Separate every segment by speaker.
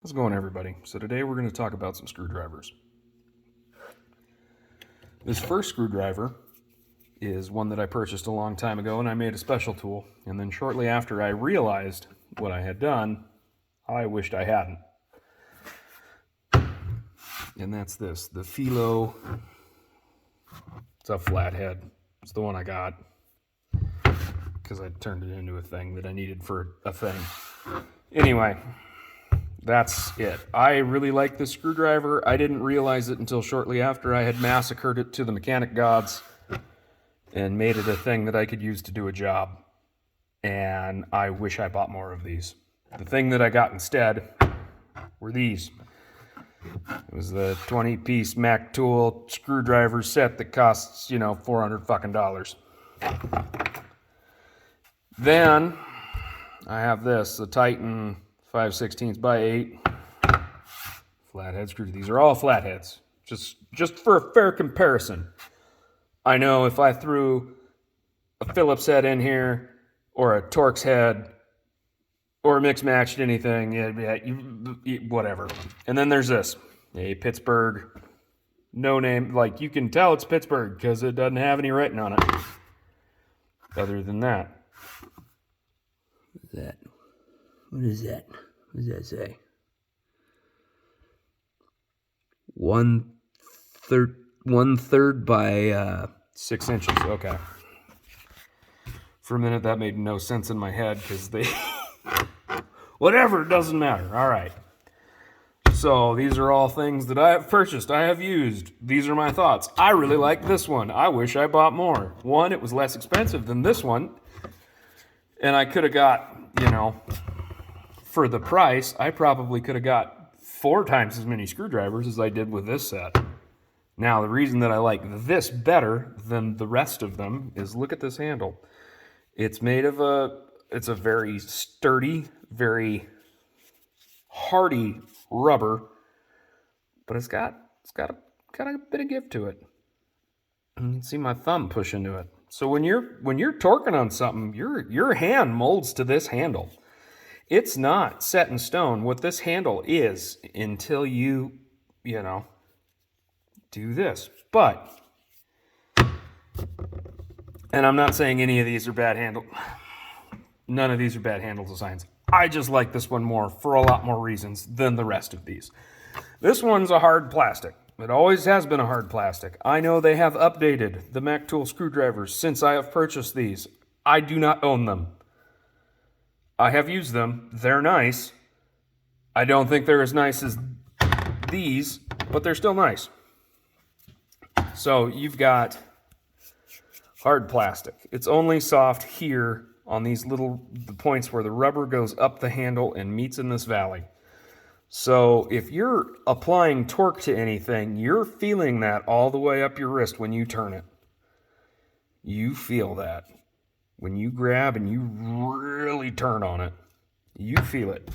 Speaker 1: How's it going, everybody? So today we're going to talk about some screwdrivers. This first screwdriver is one that I purchased a long time ago, and I made a special tool. And then shortly after I realized what I had done, I wished I hadn't. And that's this, the Felo. It's a flathead. It's the one I got because I turned it into a thing that I needed for a thing. Anyway, that's it. I really like this screwdriver. I didn't realize it until shortly after I had massacred it to the mechanic gods and made it a thing that I could use to do a job. And I wish I bought more of these. The thing that I got instead were these. It was the 20-piece Mac tool screwdriver set that costs, $400 fucking dollars. Then I have this, the Titan 5/16 by 8 flathead screws. These are all flatheads, just for a fair comparison. I know if I threw a Phillips head in here or a Torx head or mixed matched anything, whatever. And then there's this, a Pittsburgh, no name, like you can tell it's Pittsburgh because it doesn't have any writing on it. Other than that. What is that? What does that say? 1/3 by 6 inches. Okay. For a minute, that made no sense in my head because they... Whatever, it doesn't matter. All right. So these are all things that I have purchased. I have used. These are my thoughts. I really like this one. I wish I bought more. One, it was less expensive than this one. And I could have got, for the price, I probably could have got 4 times as many screwdrivers as I did with this set. Now, the reason that I like this better than the rest of them is look at this handle. It's made of it's a very sturdy, very hardy rubber, but it's got a bit of give to it. You can see my thumb push into it. So when you're torquing on something, your hand molds to this handle. It's not set in stone what this handle is until you do this. But, and I'm not saying any of these are bad handle. None of these are bad handle designs. I just like this one more for a lot more reasons than the rest of these. This one's a hard plastic. It always has been a hard plastic. I know they have updated the Mac tool screwdrivers since I have purchased these. I do not own them. I have used them. They're nice. I don't think they're as nice as these, but they're still nice. So you've got hard plastic. It's only soft here on these the points where the rubber goes up the handle and meets in this valley. So if you're applying torque to anything, you're feeling that all the way up your wrist when you turn it. You feel that. When you grab and you really turn on it, you feel it.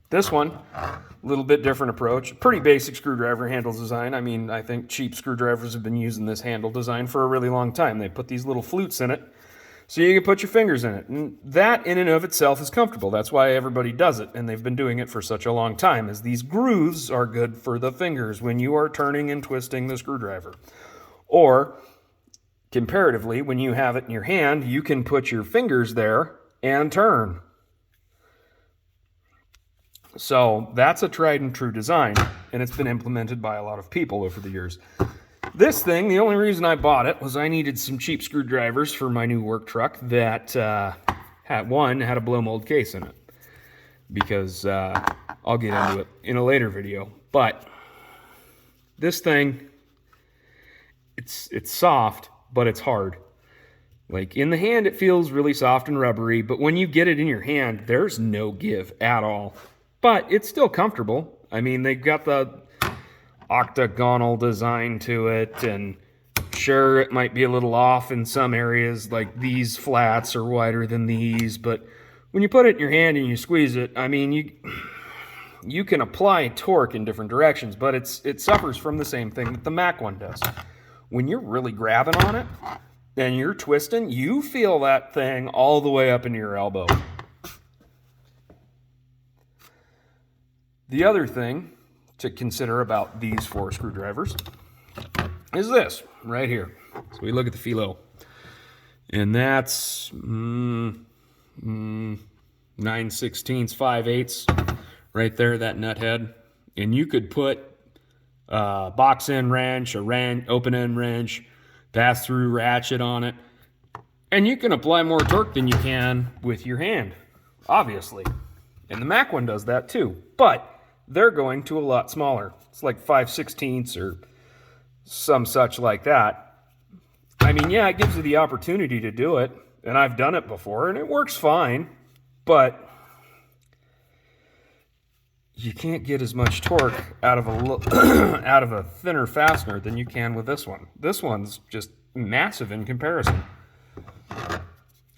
Speaker 1: This one, a little bit different approach. Pretty basic screwdriver handle design. I mean, I think cheap screwdrivers have been using this handle design for a really long time. They put these little flutes in it so you can put your fingers in it. And that in and of itself is comfortable. That's why everybody does it, and they've been doing it for such a long time, as these grooves are good for the fingers when you are turning and twisting the screwdriver. Or, comparatively, when you have it in your hand, you can put your fingers there and turn. So that's a tried and true design, and it's been implemented by a lot of people over the years. This thing, the only reason I bought it was I needed some cheap screwdrivers for my new work truck that had a blow mold case in it. Because I'll get into it in a later video. But this thing, it's soft, but it's hard. Like in the hand, it feels really soft and rubbery, but when you get it in your hand, there's no give at all. But it's still comfortable. I mean, they've got the octagonal design to it, and sure, it might be a little off in some areas, like these flats are wider than these, but when you put it in your hand and you squeeze it, I mean, you can apply torque in different directions, but it suffers from the same thing that the Mac one does. When you're really grabbing on it and you're twisting, you feel that thing all the way up into your elbow. The other thing to consider about these 4 screwdrivers is this right here. So we look at the Felo, and that's 9/16, 5/8 right there, that nut head. And you could put a box end wrench, open end wrench, pass through ratchet on it, and you can apply more torque than you can with your hand, obviously. And the Mac one does that too, but they're going to a lot smaller. It's like 5/16 or some such like that. I mean, yeah, it gives you the opportunity to do it, and I've done it before, and it works fine, but you can't get as much torque out of a thinner fastener than you can with this one. This one's just massive in comparison.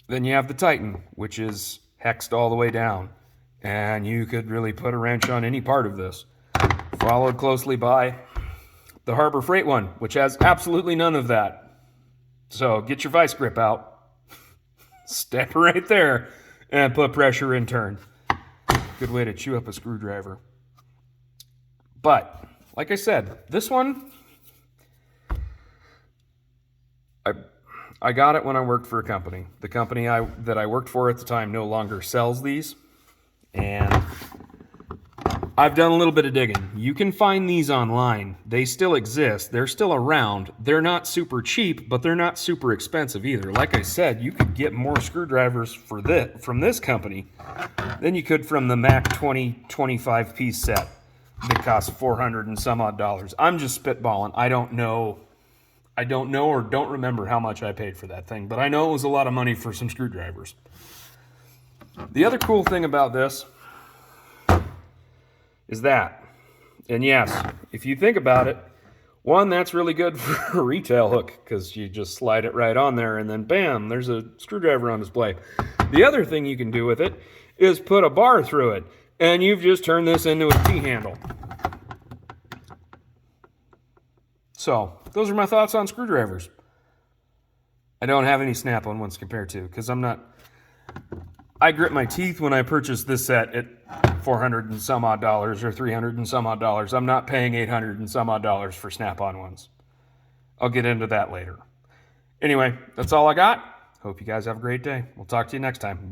Speaker 1: Then you have the Titan, which is hexed all the way down, and you could really put a wrench on any part of this. Followed closely by the Harbor Freight one, which has absolutely none of that. So get your vice grip out, step right there, and put pressure in turn. Good way to chew up a screwdriver. But, like I said, this one, I got it when I worked for a company. The company that I worked for at the time no longer sells these, and I've done a little bit of digging. You can find these online. They still exist. They're still around. They're not super cheap, but they're not super expensive either. Like I said, you could get more screwdrivers from this company than you could from the Mac 25 piece set that costs $400 and some odd. I'm just spitballing. I don't know or don't remember how much I paid for that thing, but I know it was a lot of money for some screwdrivers. The other cool thing about this is that, and yes, if you think about it, one, that's really good for a retail hook because you just slide it right on there and then bam, there's a screwdriver on display. The other thing you can do with it is put a bar through it, and you've just turned this into a T-handle. So, those are my thoughts on screwdrivers. I don't have any snap-on ones compared to, because I grit my teeth when I purchased this set at $400 and some odd or $300 and some odd. I'm not paying $800 and some odd for snap-on ones. I'll get into that later. Anyway, that's all I got. Hope you guys have a great day. We'll talk to you next time. Bye.